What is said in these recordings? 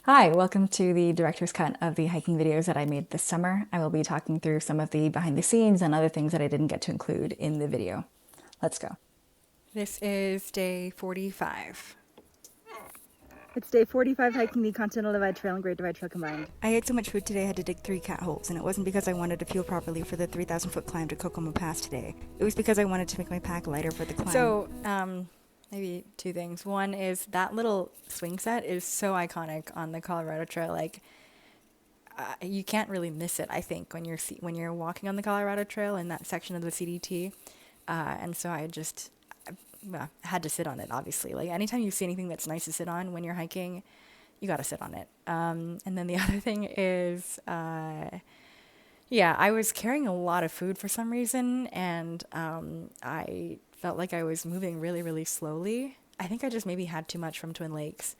Hi, welcome to the director's cut of the hiking videos that I made this summer. I will be talking through some of the behind the scenes and other things that I didn't get to include in the video. Let's go. This is day 45. It's day 45 hiking the Continental Divide Trail and Great Divide Trail combined. I ate so much food today I had to dig 3 cat holes, and it wasn't because I wanted to fuel properly for the 3,000-foot climb to Kokomo Pass today. It was because I wanted to make my pack lighter for the climb. So, maybe 2 things. One is that little swing set is so iconic on the Colorado Trail. Like, you can't really miss it, I think, when you're walking on the Colorado Trail in that section of the CDT. And so I just had to sit on it, obviously. Like, anytime you see anything that's nice to sit on when you're hiking, you got to sit on it. And then the other thing is, I was carrying a lot of food for some reason, and I felt like I was moving really, really slowly. I think I just maybe had too much from Twin Lakes.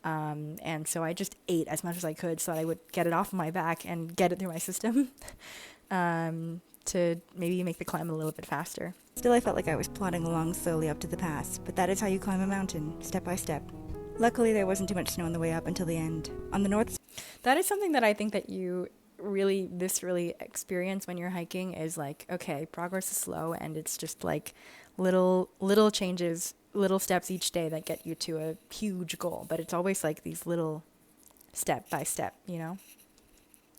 And so I just ate as much as I could so that I would get it off my back and get it through my system to maybe make the climb a little bit faster. Still, I felt like I was plodding along slowly up to the pass, but that is how you climb a mountain, step by step. Luckily, there wasn't too much snow on the way up until the end. On the north, that is something that I think that you really experience when you're hiking is like, okay, progress is slow, and it's just like little changes, little steps each day that get you to a huge goal, but it's always like these little step by step, you know?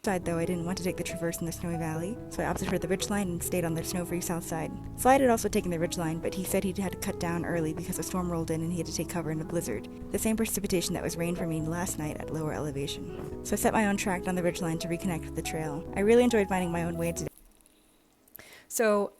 Side though, I didn't want to take the traverse in the snowy valley, so I opted for the ridgeline and stayed on the snow-free south side. Slide had also taken the ridgeline, but he said he had to cut down early because a storm rolled in and he had to take cover in a blizzard, the same precipitation that was rain for me last night at lower elevation. So I set my own track down the ridgeline to reconnect with the trail. I really enjoyed finding my own way today. So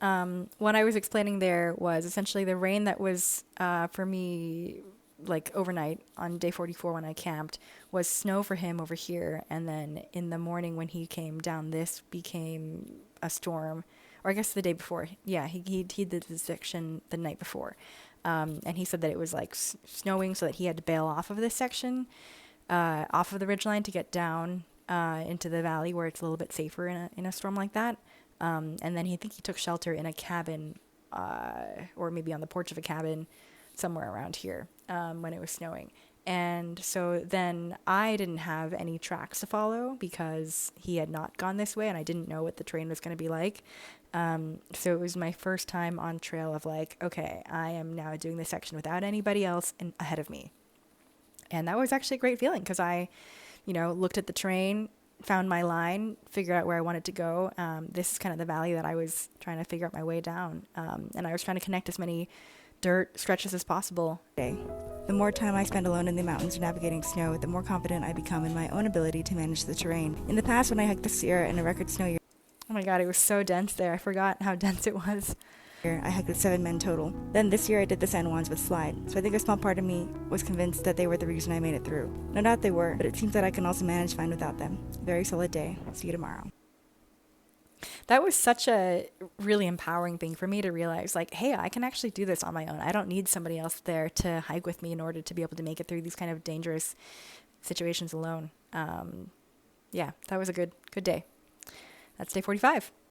what I was explaining there was essentially the rain that was for me like overnight on day 44 when I camped was snow for him over here, and then in the morning when he came down, this became a storm, or I guess the day before. Yeah, he did the section the night before, and he said that it was like snowing, so that he had to bail off of this section, off of the ridgeline to get down into the valley where it's a little bit safer in a storm like that. And then he took shelter in a cabin, or maybe on the porch of a cabin somewhere around here when it was snowing. And so then I didn't have any tracks to follow because he had not gone this way and I didn't know what the terrain was going to be like. So it was my first time on trail of like, okay, I am now doing this section without anybody else ahead of me. And that was actually a great feeling because I, looked at the terrain, found my line, figured out where I wanted to go. This is kind of the valley that I was trying to figure out my way down. And I was trying to connect as many dirt stretches as possible. The more time I spend alone in the mountains navigating snow, the more confident I become in my own ability to manage the terrain. In the past, when I hiked the Sierra in a record snow year, oh my god, it was so dense there. I forgot how dense it was. I hiked with 7 men total. Then this year I did the San Juans with Slide, so I think a small part of me was convinced that they were the reason I made it through. No doubt they were, but it seems that I can also manage fine without them. Very solid day. See you tomorrow. That was such a really empowering thing for me to realize, like, hey, I can actually do this on my own. I don't need somebody else there to hike with me in order to be able to make it through these kind of dangerous situations alone. That was a good day. That's day 45.